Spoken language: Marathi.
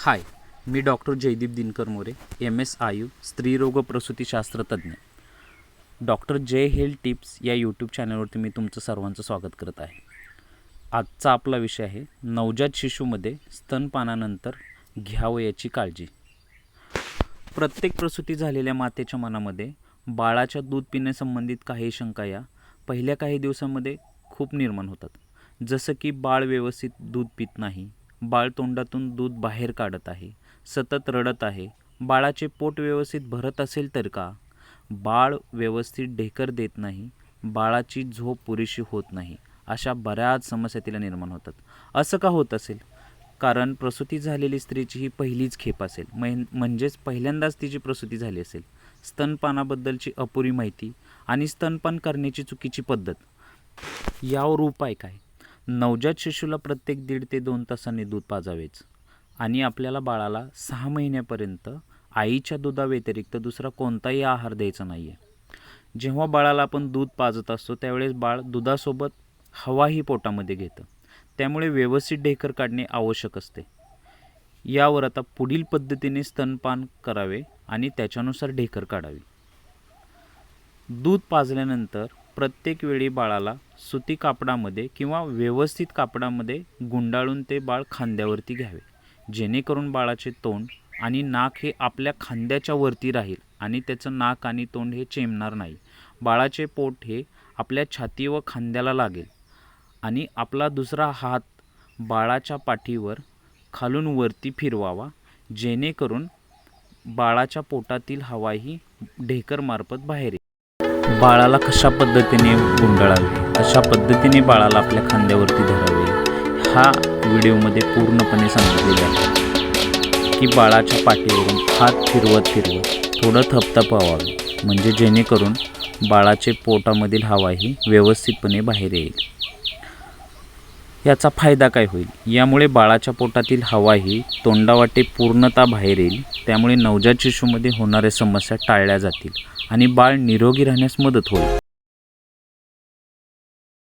हाय, मी डॉक्टर जयदीप दिनकर मोरे, MS आयु स्त्रीरोग प्रसूतीशास्त्र तज्ज्ञ. डॉक्टर जय हेल्थ टिप्स या यूट्यूब चॅनलवरती मी तुमचं सर्वांचं स्वागत करत आहे. आजचा आपला विषय आहे नवजात शिशूमध्ये स्तनपानानंतर घ्यावयाची काळजी. प्रत्येक प्रसूती झालेल्या मातेच्या मनामध्ये बाळाच्या दूध पिण्यासंबंधित काही शंका या पहिल्या काही दिवसांमध्ये खूप निर्माण होतात. जसं की बाळ व्यवस्थित दूध पित नाही, बाळ तोंडातून दूध बाहेर काढत आहे, सतत रडत आहे, बाळाचे पोट व्यवस्थित भरत असेल तर का, बाळ व्यवस्थित ढेकर देत नाही, बाळाची झोप पुरेशी होत नाही, अशा बऱ्याच समस्या तिला निर्माण होतात. असं का होत असेल? कारण प्रसूती झालेली स्त्रीची ही पहिलीच खेप असेल, म्हणजेच पहिल्यांदाच तिची प्रसूती झाली असेल. स्तनपानाबद्दलची अपुरी माहिती आणि स्तनपान करण्याची चुकीची पद्धत, यावर उपाय काय? नवजात शिशूला प्रत्येक 1.5 ते 2 तासांनी दूध पाजावेच आणि आपल्याला बाळाला 6 महिन्यापर्यंत आईच्या दुधाव्यतिरिक्त दुसरा कोणताही आहार द्यायचा नाही आहे. जेव्हा बाळाला आपण दूध पाजत असतो त्यावेळेस बाळ दुधासोबत हवाही पोटामध्ये घेतं, त्यामुळे व्यवस्थित ढेकर काढणे आवश्यक असते. यावर आता पुढील पद्धतीने स्तनपान करावे आणि त्याच्यानुसार ढेकर काढावी. दूध पाजल्यानंतर प्रत्येक वेळी बाळाला सुती कापडामध्ये किंवा व्यवस्थित कापडामध्ये गुंडाळून ते बाळ खांद्यावरती घ्यावे, जेणेकरून बाळाचे तोंड आणि नाक हे आपल्या खांद्याच्या वरती राहील आणि त्याचं नाक आणि तोंड हे चेंबणार नाही. बाळाचे पोट हे आपल्या छाती व खांद्याला लागेल आणि आपला दुसरा हात बाळाच्या पाठीवर खालून वरती फिरवावा, जेणेकरून बाळाच्या पोटातील हवा ही ढेकरमार्फत बाहेर येईल. बाळाला कशा पद्धतीने गुंडाळावे, कशा पद्धतीने बाळाला आपल्या खांद्यावरती धरावे, हा व्हिडिओमध्ये पूर्णपणे सांगितलेले आहे की बाळाच्या पाठीवरून हात फिरवत थोडं थपथपावावे, म्हणजे जेणेकरून बाळाचे पोटामधील हवा ही व्यवस्थितपणे बाहेर येईल. याचा फायदा काय होईल? यामुळे बाळाच्या पोटातील हवा ही तोंडावाटे पूर्णतः बाहेर येईल, त्यामुळे नवजात शिशूमध्ये होणाऱ्या समस्या टाळल्या जातील आणि बाळ निरोगी राहण्यास मदत होईल.